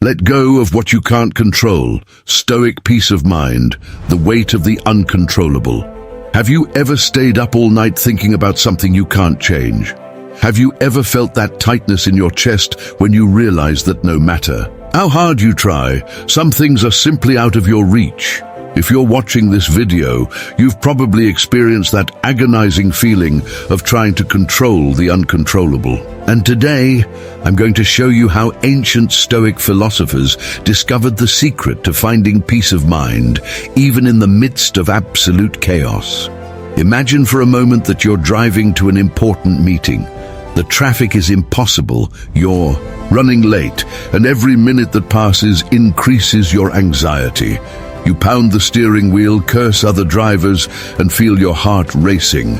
Let go of what you can't control. Stoic peace of mind, the weight of the uncontrollable. Have you ever stayed up all night thinking about something you can't change? Have you ever felt that tightness in your chest when you realize that no matter how hard you try, some things are simply out of your reach? If you're watching this video, you've probably experienced that agonizing feeling of trying to control the uncontrollable. And today, I'm going to show you how ancient Stoic philosophers discovered the secret to finding peace of mind, even in the midst of absolute chaos. Imagine for a moment that you're driving to an important meeting. The traffic is impossible, you're running late, and every minute that passes increases your anxiety. You pound the steering wheel, curse other drivers, and feel your heart racing.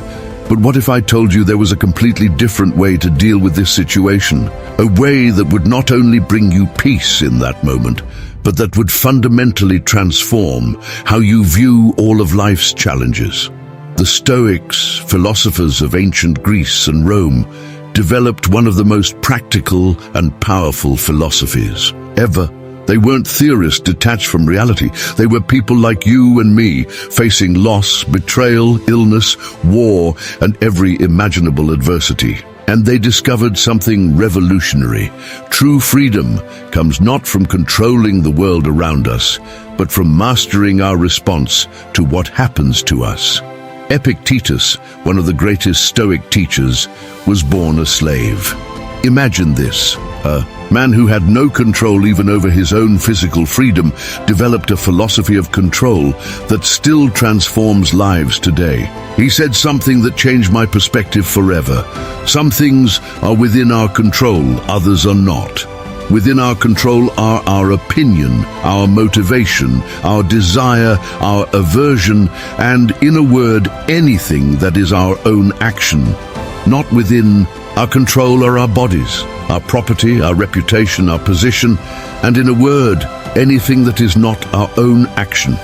But what if I told you there was a completely different way to deal with this situation? A way that would not only bring you peace in that moment, but that would fundamentally transform how you view all of life's challenges. The Stoics, philosophers of ancient Greece and Rome, developed one of the most practical and powerful philosophies ever. They weren't theorists detached from reality. They were people like you and me, facing loss, betrayal, illness, war, and every imaginable adversity. And they discovered something revolutionary. True freedom comes not from controlling the world around us, but from mastering our response to what happens to us. Epictetus, one of the greatest Stoic teachers, was born a slave. Imagine this. A man who had no control even over his own physical freedom developed a philosophy of control that still transforms lives today. He said something that changed my perspective forever. Some things are within our control, others are not. Within our control are our opinion, our motivation, our desire, our aversion, and, in a word, anything that is our own action. Not within our control are our bodies, our property, our reputation, our position, and, in a word, anything that is not our own action.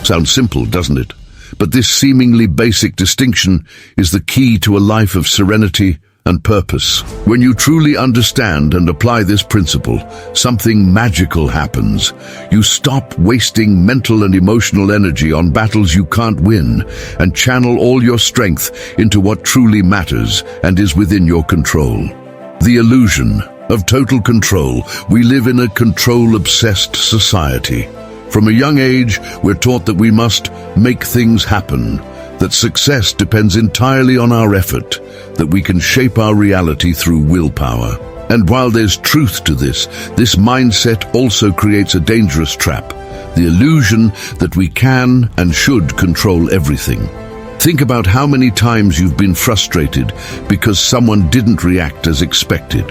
Sounds simple, doesn't it? But this seemingly basic distinction is the key to a life of serenity and purpose. When you truly understand and apply this principle, something magical happens. You stop wasting mental and emotional energy on battles you can't win and channel all your strength into what truly matters and is within your control. The illusion of total control. We live in a control-obsessed society. From a young age, we're taught that we must make things happen, that success depends entirely on our effort, that we can shape our reality through willpower. And while there's truth to this mindset also creates a dangerous trap, the illusion that we can and should control everything. Think about how many times you've been frustrated because someone didn't react as expected.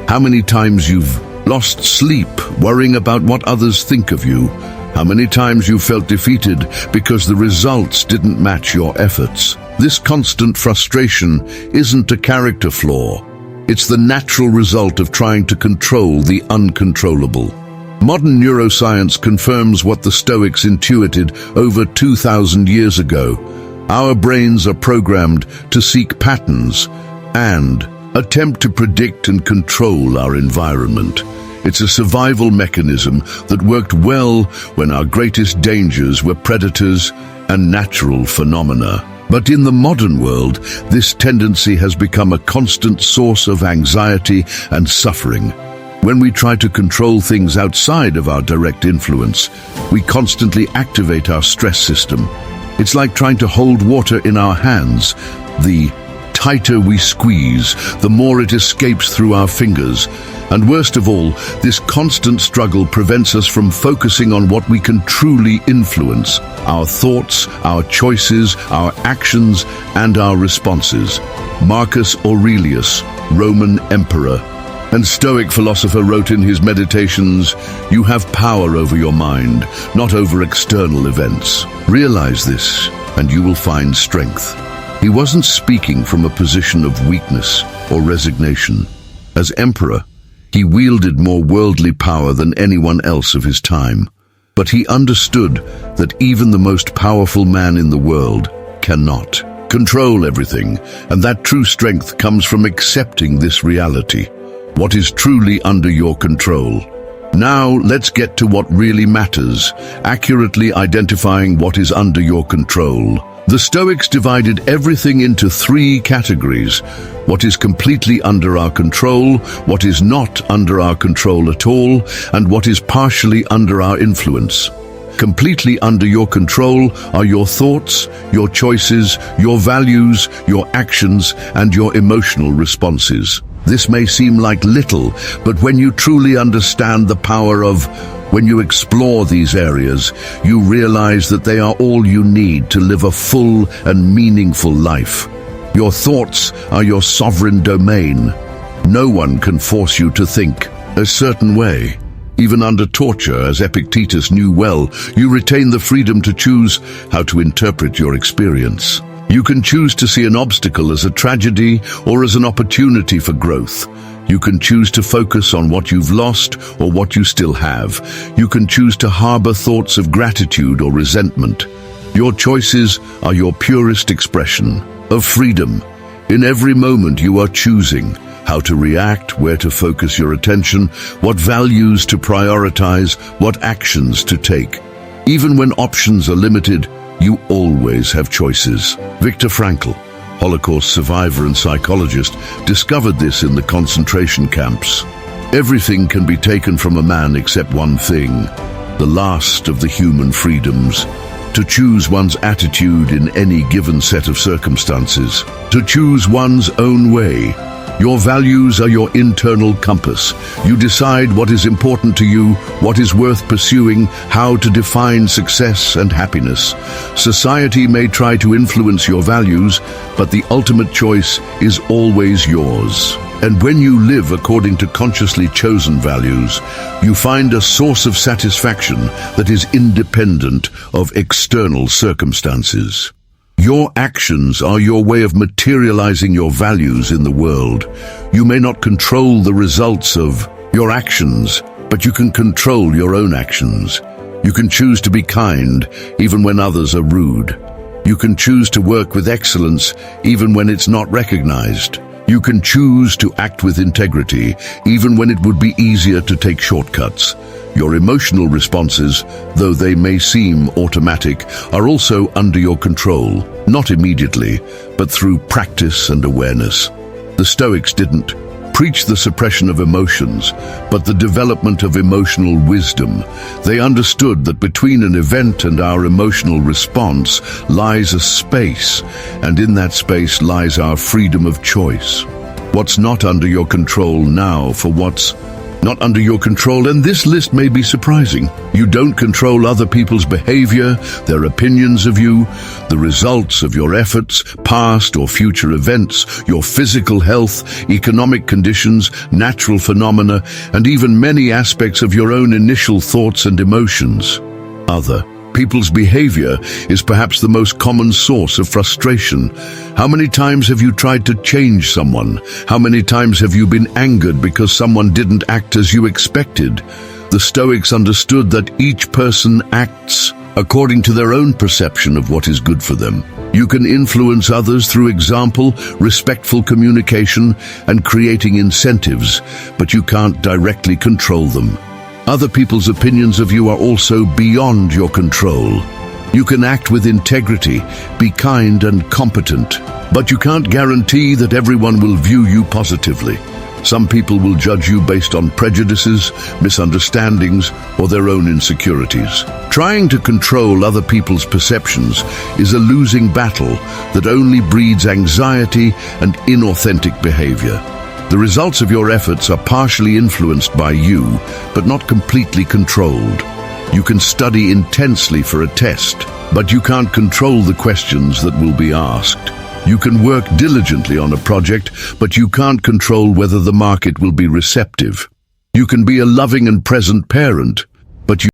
How many times you've lost sleep worrying about what others think of you. How many times you felt defeated because the results didn't match your efforts. This constant frustration isn't a character flaw. It's the natural result of trying to control the uncontrollable. Modern neuroscience confirms what the Stoics intuited over 2,000 years ago. Our brains are programmed to seek patterns and attempt to predict and control our environment. It's a survival mechanism that worked well when our greatest dangers were predators and natural phenomena. But in the modern world, this tendency has become a constant source of anxiety and suffering. When we try to control things outside of our direct influence, we constantly activate our stress system. It's like trying to hold water in our hands. The tighter we squeeze, the more it escapes through our fingers. And worst of all, this constant struggle prevents us from focusing on what we can truly influence: our thoughts, our choices, our actions, and our responses. Marcus Aurelius, Roman emperor and Stoic philosopher, wrote in his Meditations, "You have power over your mind, not over external events. Realize this, and you will find strength." He wasn't speaking from a position of weakness or resignation. As emperor, he wielded more worldly power than anyone else of his time. But he understood that even the most powerful man in the world cannot control everything, and that true strength comes from accepting this reality. What is truly under your control? Now, let's get to what really matters, accurately identifying what is under your control. The Stoics divided everything into three categories: what is completely under our control, what is not under our control at all, and what is partially under our influence. Completely under your control are your thoughts, your choices, your values, your actions, and your emotional responses. This may seem like little, but when you truly understand the power of, when you explore these areas, you realize that they are all you need to live a full and meaningful life. Your thoughts are your sovereign domain. No one can force you to think a certain way. Even under torture, as Epictetus knew well, you retain the freedom to choose how to interpret your experience. You can choose to see an obstacle as a tragedy or as an opportunity for growth. You can choose to focus on what you've lost or what you still have. You can choose to harbor thoughts of gratitude or resentment. Your choices are your purest expression of freedom. In every moment you are choosing how to react, where to focus your attention, what values to prioritize, what actions to take. Even when options are limited, you always have choices. Viktor Frankl, Holocaust survivor and psychologist, discovered this in the concentration camps. Everything can be taken from a man except one thing, the last of the human freedoms: to choose one's attitude in any given set of circumstances, to choose one's own way. Your values are your internal compass. You decide what is important to you, what is worth pursuing, how to define success and happiness. Society may try to influence your values, but the ultimate choice is always yours. And when you live according to consciously chosen values, you find a source of satisfaction that is independent of external circumstances. Your actions are your way of materializing your values in the world. You may not control the results of your actions, but you can control your own actions. You can choose to be kind, even when others are rude. You can choose to work with excellence, even when it's not recognized. You can choose to act with integrity, even when it would be easier to take shortcuts. Your emotional responses, though they may seem automatic, are also under your control, not immediately, but through practice and awareness. The Stoics didn't preach the suppression of emotions, but the development of emotional wisdom. They understood that between an event and our emotional response lies a space, and in that space lies our freedom of choice. What's not under your control now for what's not under your control, and this list may be surprising. You don't control other people's behavior, their opinions of you, the results of your efforts, past or future events, your physical health, economic conditions, natural phenomena, and even many aspects of your own initial thoughts and emotions. Other people's behavior is perhaps the most common source of frustration. How many times have you tried to change someone? How many times have you been angered because someone didn't act as you expected? The Stoics understood that each person acts according to their own perception of what is good for them. You can influence others through example, respectful communication, and creating incentives, but you can't directly control them. Other people's opinions of you are also beyond your control. You can act with integrity, be kind and competent, but you can't guarantee that everyone will view you positively. Some people will judge you based on prejudices, misunderstandings, or their own insecurities. Trying to control other people's perceptions is a losing battle that only breeds anxiety and inauthentic behavior. The results of your efforts are partially influenced by you, but not completely controlled. You can study intensely for a test, but you can't control the questions that will be asked. You can work diligently on a project, but you can't control whether the market will be receptive. You can be a loving and present parent, but you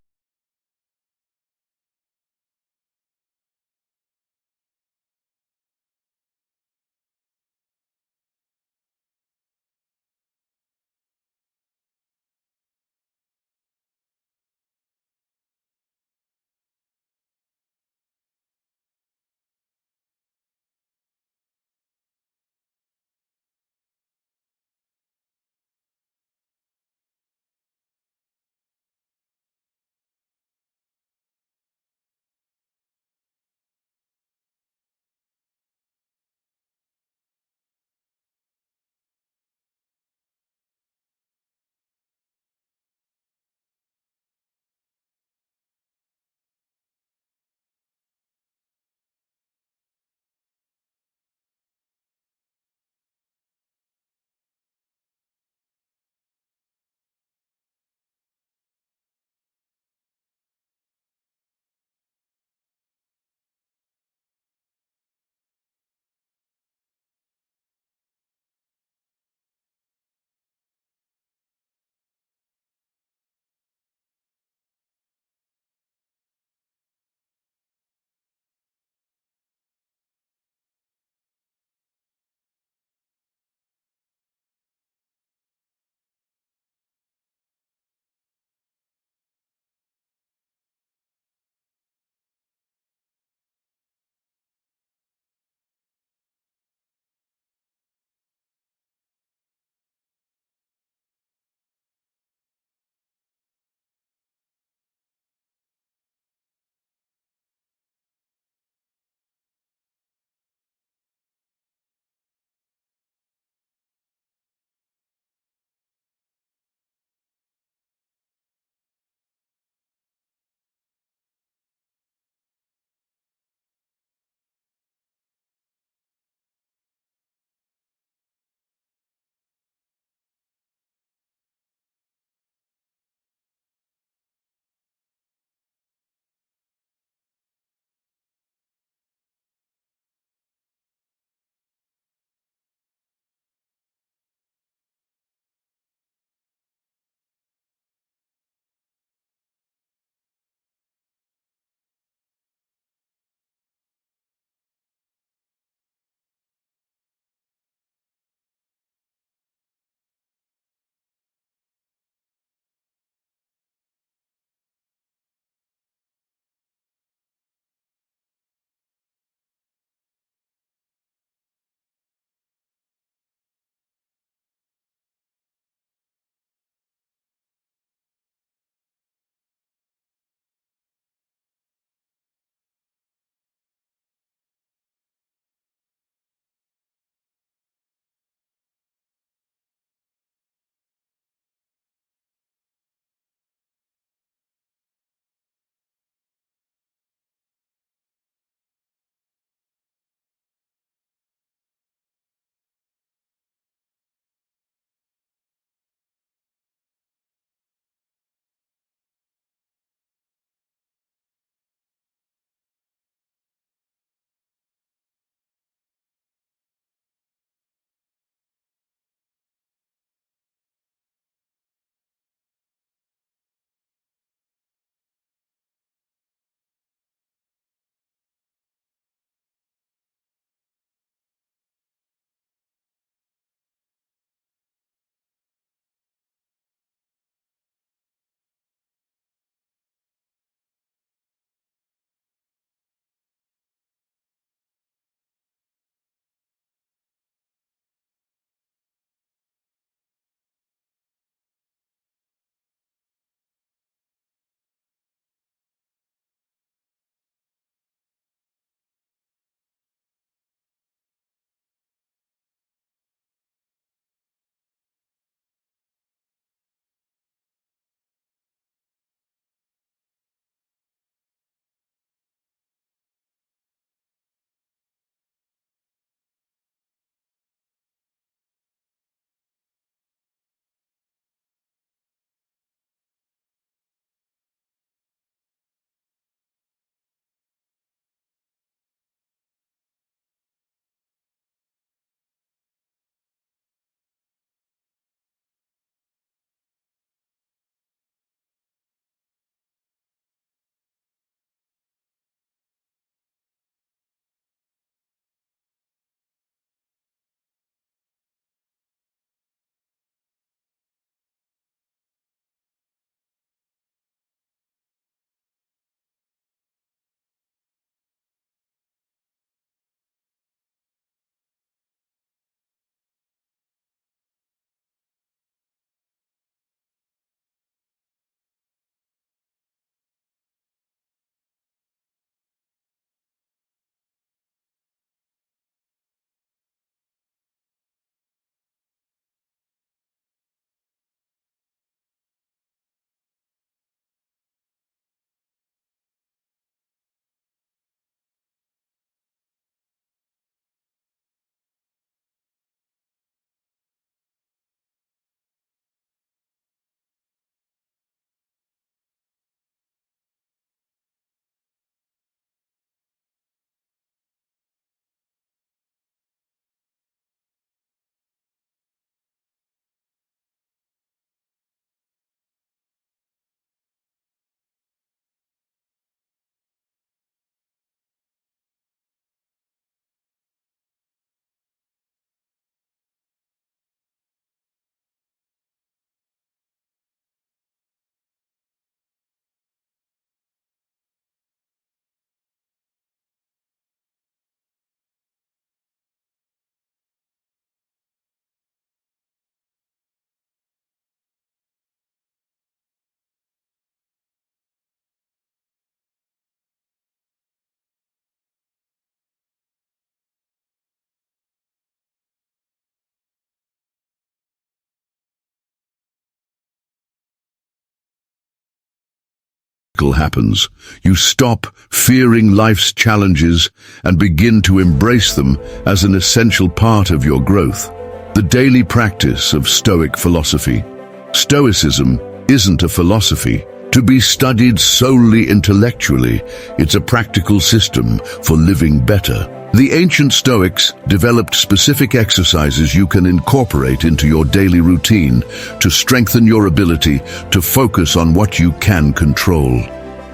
happens. You stop fearing life's challenges and begin to embrace them as an essential part of your growth. The daily practice of Stoic philosophy. Stoicism isn't a philosophy to be studied solely intellectually. It's a practical system for living better. The ancient Stoics developed specific exercises you can incorporate into your daily routine to strengthen your ability to focus on what you can control.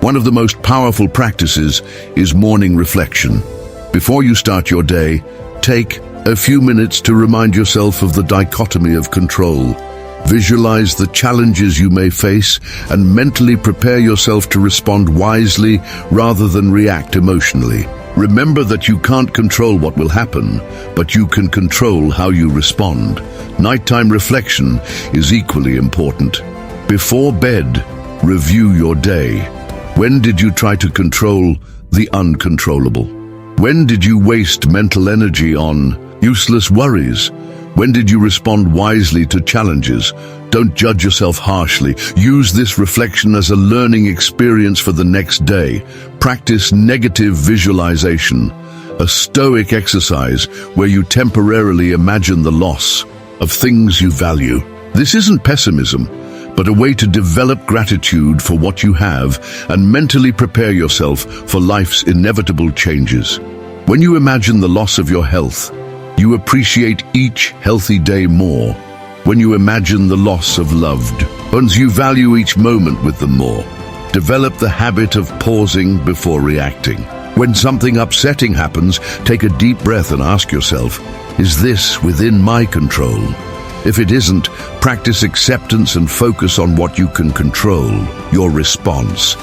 One of the most powerful practices is morning reflection. Before you start your day, take a few minutes to remind yourself of the dichotomy of control. Visualize the challenges you may face and mentally prepare yourself to respond wisely rather than react emotionally. Remember that you can't control what will happen, but you can control how you respond. Nighttime reflection is equally important. Before bed, review your day. When did you try to control the uncontrollable? When did you waste mental energy on useless worries? When did you respond wisely to challenges? Don't judge yourself harshly. Use this reflection as a learning experience for the next day. Practice negative visualization, a Stoic exercise where you temporarily imagine the loss of things you value. This isn't pessimism, but a way to develop gratitude for what you have and mentally prepare yourself for life's inevitable changes. When you imagine the loss of your health, you appreciate each healthy day more. When you imagine the loss of loved ones, you value each moment with them more. Develop the habit of pausing before reacting. When something upsetting happens, take a deep breath and ask yourself, is this within my control? If it isn't, practice acceptance and focus on what you can control, your response.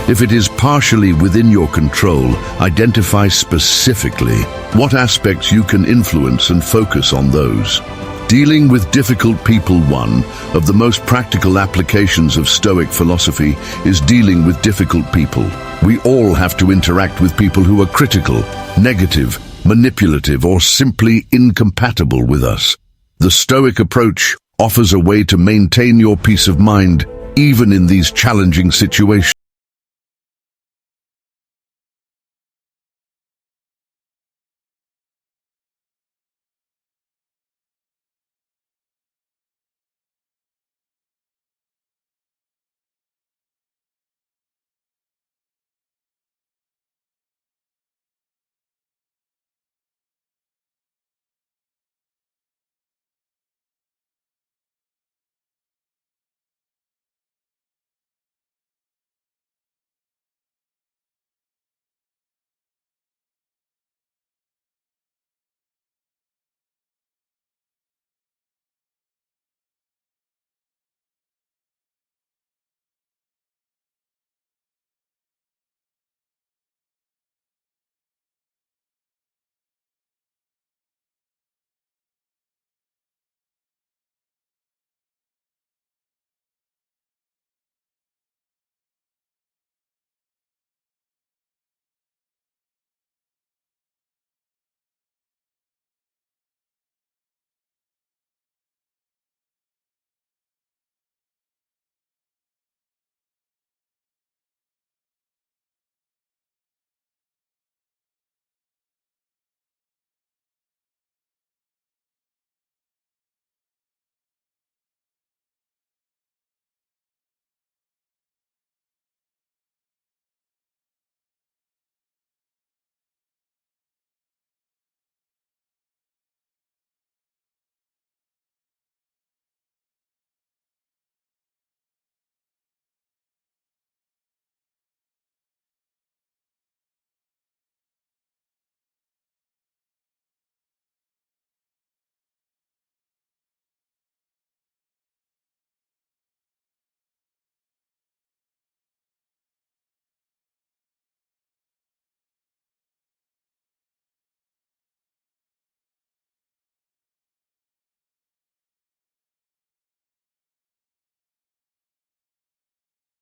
If it is partially within your control, identify specifically what aspects you can influence and focus on those. Dealing with difficult people. One of the most practical applications of Stoic philosophy is dealing with difficult people. We all have to interact with people who are critical, negative, manipulative, or simply incompatible with us. The Stoic approach offers a way to maintain your peace of mind even in these challenging situations.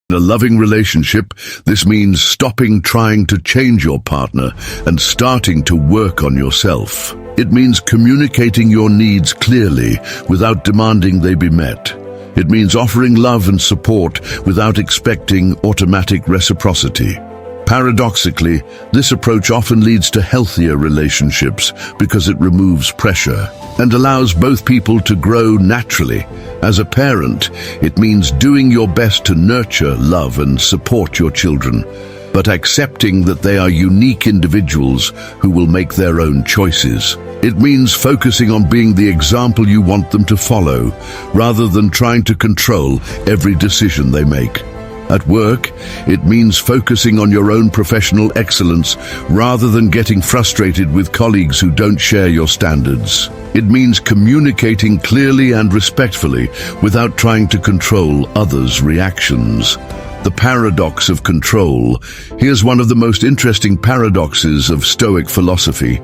In a loving relationship, this means stopping trying to change your partner and starting to work on yourself. It means communicating your needs clearly without demanding they be met. It means offering love and support without expecting automatic reciprocity. Paradoxically, this approach often leads to healthier relationships because it removes pressure and allows both people to grow naturally. As a parent, it means doing your best to nurture, love, and support your children, but accepting that they are unique individuals who will make their own choices. It means focusing on being the example you want them to follow, rather than trying to control every decision they make. At work, it means focusing on your own professional excellence rather than getting frustrated with colleagues who don't share your standards. It means communicating clearly and respectfully without trying to control others' reactions. The paradox of control. Here's one of the most interesting paradoxes of Stoic philosophy.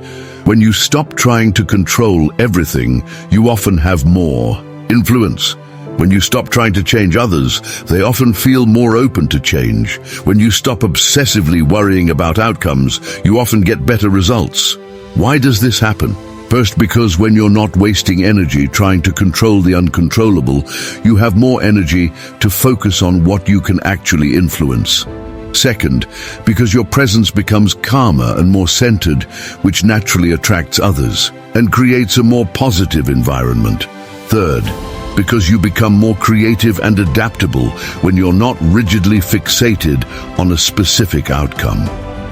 When you stop trying to control everything, you often have more influence. When you stop trying to change others, they often feel more open to change. When you stop obsessively worrying about outcomes, you often get better results. Why does this happen? First, because when you're not wasting energy trying to control the uncontrollable, you have more energy to focus on what you can actually influence. Second, because your presence becomes calmer and more centered, which naturally attracts others and creates a more positive environment. Third, because you become more creative and adaptable when you're not rigidly fixated on a specific outcome.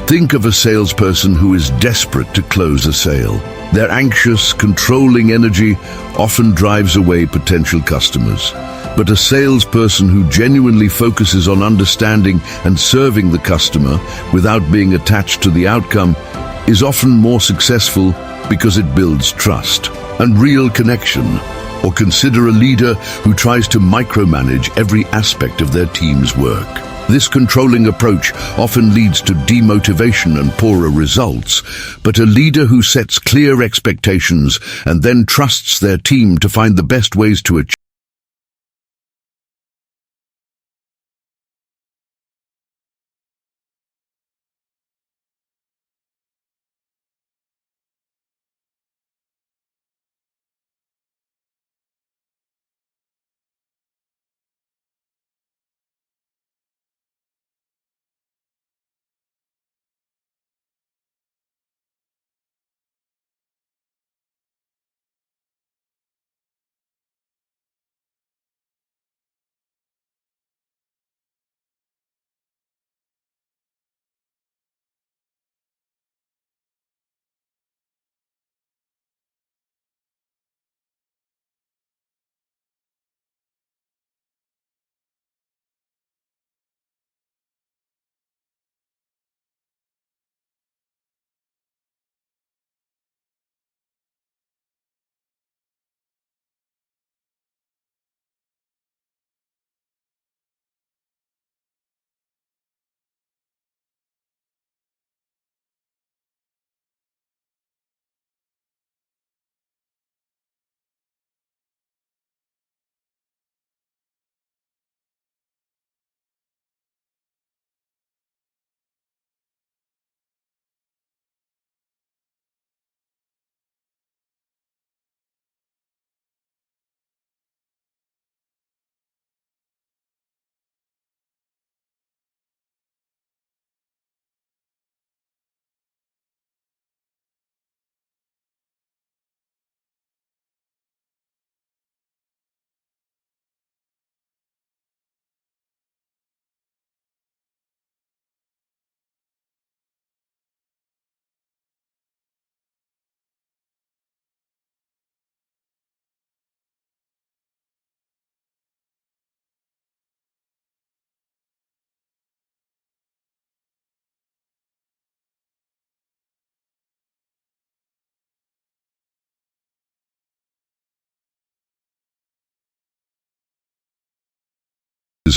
Think of a salesperson who is desperate to close a sale. Their anxious, controlling energy often drives away potential customers. But a salesperson who genuinely focuses on understanding and serving the customer without being attached to the outcome is often more successful because it builds trust and real connection. Or consider a leader who tries to micromanage every aspect of their team's work. This controlling approach often leads to demotivation and poorer results, but a leader who sets clear expectations and then trusts their team to find the best ways to achieve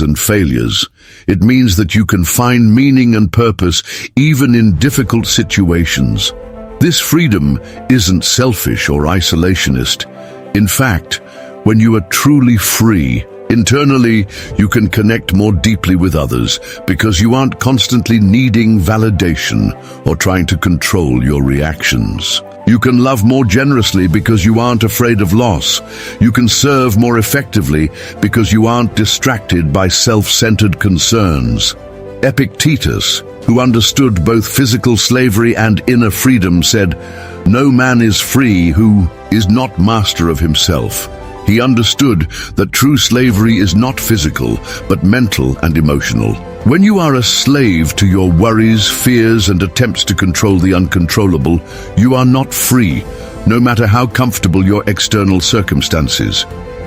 and failures. It means that you can find meaning and purpose even in difficult situations. This freedom isn't selfish or isolationist. In fact, when you are truly free, internally, you can connect more deeply with others because you aren't constantly needing validation or trying to control your reactions. You can love more generously because you aren't afraid of loss. You can serve more effectively because you aren't distracted by self-centered concerns. Epictetus, who understood both physical slavery and inner freedom, said, "No man is free who is not master of himself." He understood that true slavery is not physical, but mental and emotional. When you are a slave to your worries, fears, and attempts to control the uncontrollable, you are not free, no matter how comfortable your external circumstances.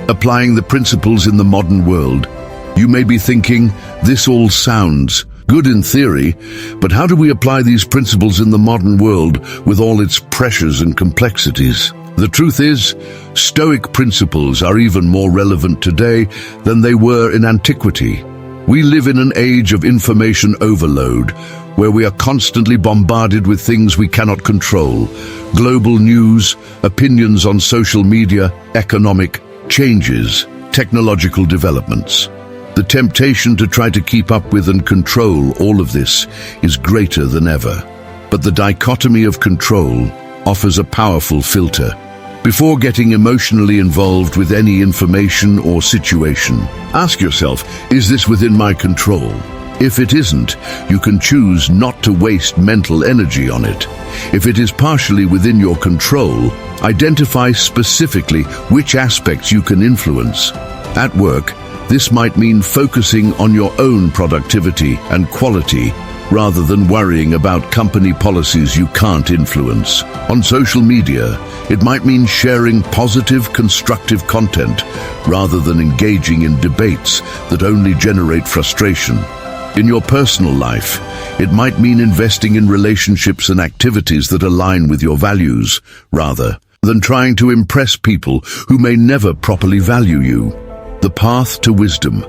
Applying the principles in the modern world, you may be thinking, this all sounds good in theory, but how do we apply these principles in the modern world with all its pressures and complexities? The truth is, Stoic principles are even more relevant today than they were in antiquity. We live in an age of information overload, where we are constantly bombarded with things we cannot control. Global news, opinions on social media, economic changes, technological developments. The temptation to try to keep up with and control all of this is greater than ever. But the dichotomy of control offers a powerful filter. Before getting emotionally involved with any information or situation, ask yourself, is this within my control? If it isn't, you can choose not to waste mental energy on it. If it is partially within your control, identify specifically which aspects you can influence. At work, this might mean focusing on your own productivity and quality rather than worrying about company policies you can't influence. On social media, it might mean sharing positive, constructive content rather than engaging in debates that only generate frustration. In your personal life, it might mean investing in relationships and activities that align with your values rather than trying to impress people who may never properly value you. The path to wisdom,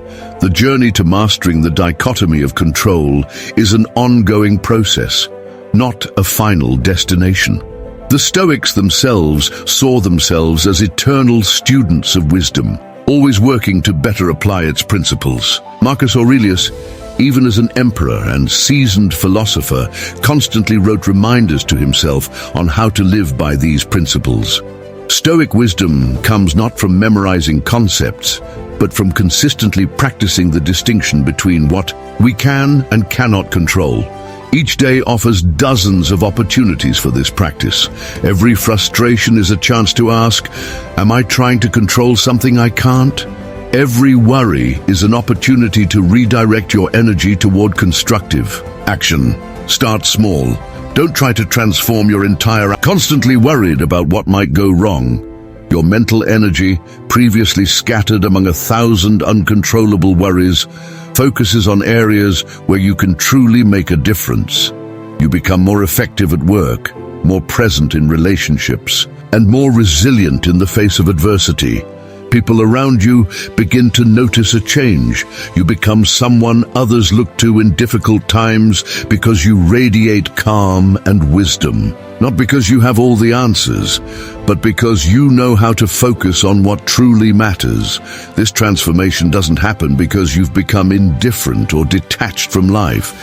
the journey to mastering the dichotomy of control, is an ongoing process, not a final destination. The Stoics themselves saw themselves as eternal students of wisdom, always working to better apply its principles. Marcus Aurelius, even as an emperor and seasoned philosopher, constantly wrote reminders to himself on how to live by these principles. Stoic wisdom comes not from memorizing concepts, but from consistently practicing the distinction between what we can and cannot control. Each day offers dozens of opportunities for this practice. Every frustration is a chance to ask, am I trying to control something I can't? Every worry is an opportunity to redirect your energy toward constructive action. Start small. Don't try to transform your entire constantly worried about what might go wrong. Your mental energy, previously scattered among 1,000 uncontrollable worries, focuses on areas where you can truly make a difference. You become more effective at work, more present in relationships, and more resilient in the face of adversity. People around you begin to notice a change. You become someone others look to in difficult times because you radiate calm and wisdom. Not because you have all the answers, but because you know how to focus on what truly matters. This transformation doesn't happen because you've become indifferent or detached from life.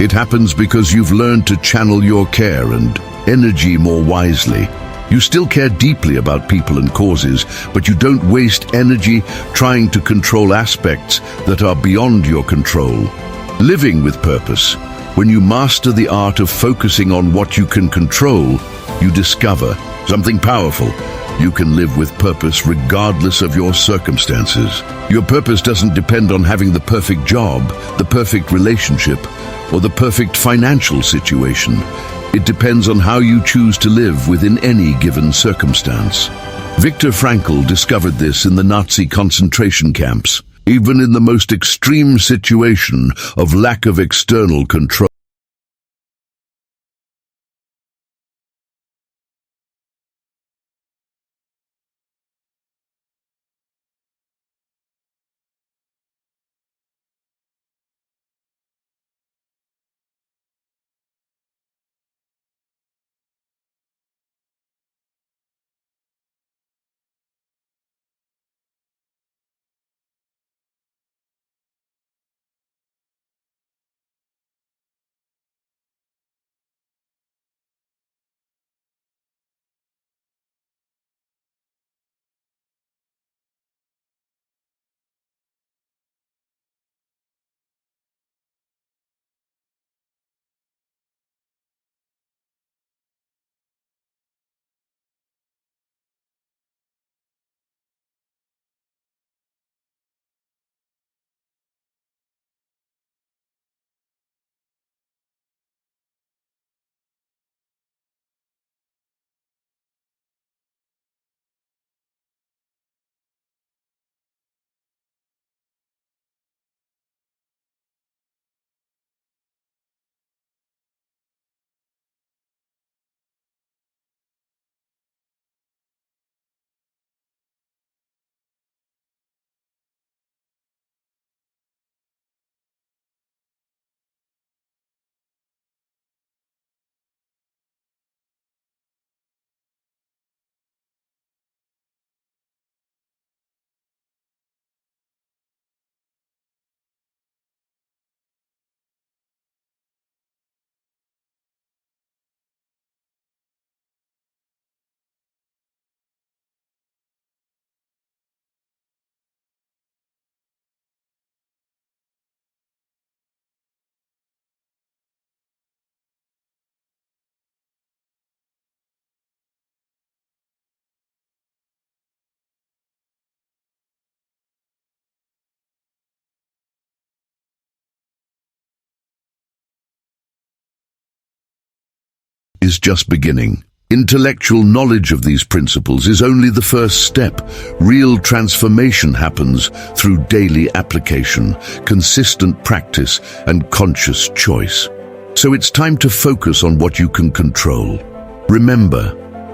It happens because you've learned to channel your care and energy more wisely. You still care deeply about people and causes, but you don't waste energy trying to control aspects that are beyond your control. Living with purpose. When you master the art of focusing on what you can control, you discover something powerful. You can live with purpose regardless of your circumstances. Your purpose doesn't depend on having the perfect job, the perfect relationship, or the perfect financial situation. It depends on how you choose to live within any given circumstance. Viktor Frankl discovered this in the Nazi concentration camps. Even in the most extreme situation of lack of external control, is just beginning. Intellectual knowledge of these principles is only the first step. Real transformation happens through daily application, consistent practice, and conscious choice. So it's time to focus on what you can control. Remember,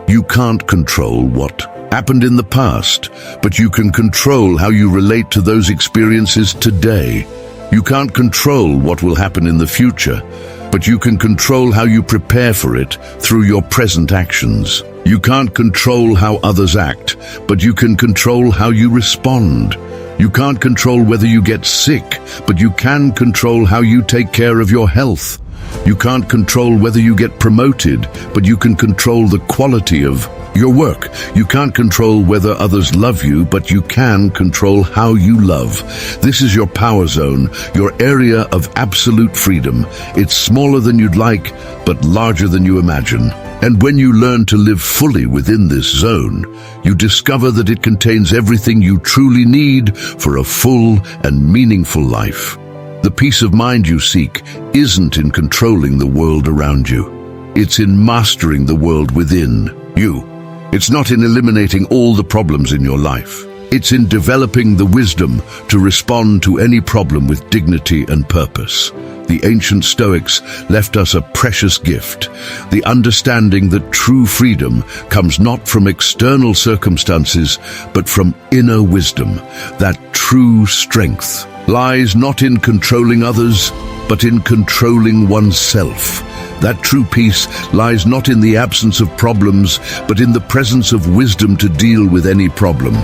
you can't control what happened in the past, but you can control how you relate to those experiences today. You can't control what will happen in the future, but you can control how you prepare for it through your present actions. You can't control how others act, but you can control how you respond. You can't control whether you get sick, but you can control how you take care of your health. You can't control whether you get promoted, but you can control the quality of your work. You can't control whether others love you, but you can control how you love. This is your power zone, your area of absolute freedom. It's smaller than you'd like, but larger than you imagine. And when you learn to live fully within this zone, you discover that it contains everything you truly need for a full and meaningful life. The peace of mind you seek isn't in controlling the world around you. It's in mastering the world within you. It's not in eliminating all the problems in your life. It's in developing the wisdom to respond to any problem with dignity and purpose. The ancient Stoics left us a precious gift, the understanding that true freedom comes not from external circumstances, but from inner wisdom. That true strength lies not in controlling others, but in controlling oneself. That true peace lies not in the absence of problems, but in the presence of wisdom to deal with any problem.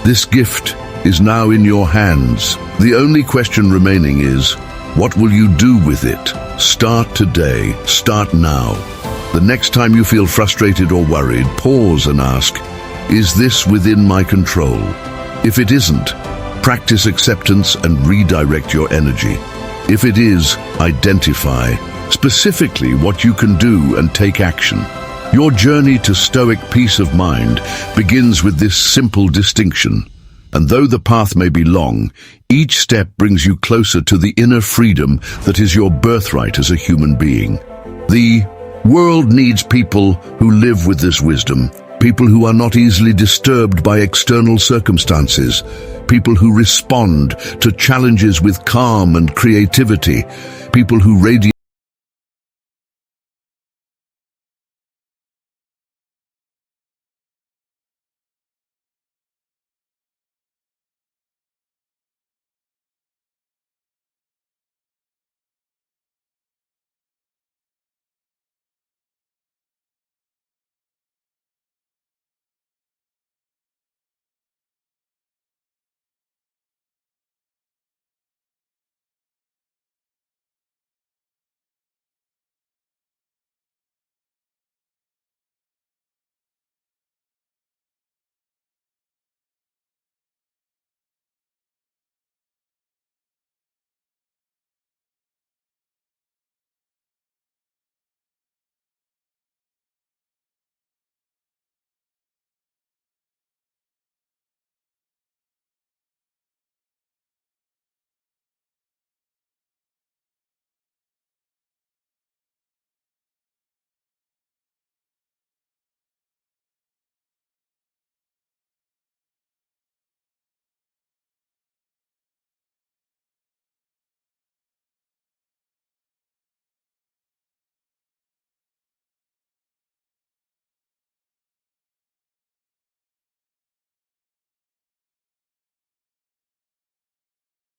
This gift is now in your hands. The only question remaining is, what will you do with it? Start today. Start now. The next time you feel frustrated or worried, pause and ask, is this within my control? If it isn't, practice acceptance and redirect your energy. If it is, identify specifically what you can do and take action. Your journey to Stoic peace of mind begins with this simple distinction. And though the path may be long, each step brings you closer to the inner freedom that is your birthright as a human being. The world needs people who live with this wisdom, people who are not easily disturbed by external circumstances, people who respond to challenges with calm and creativity, people who radiate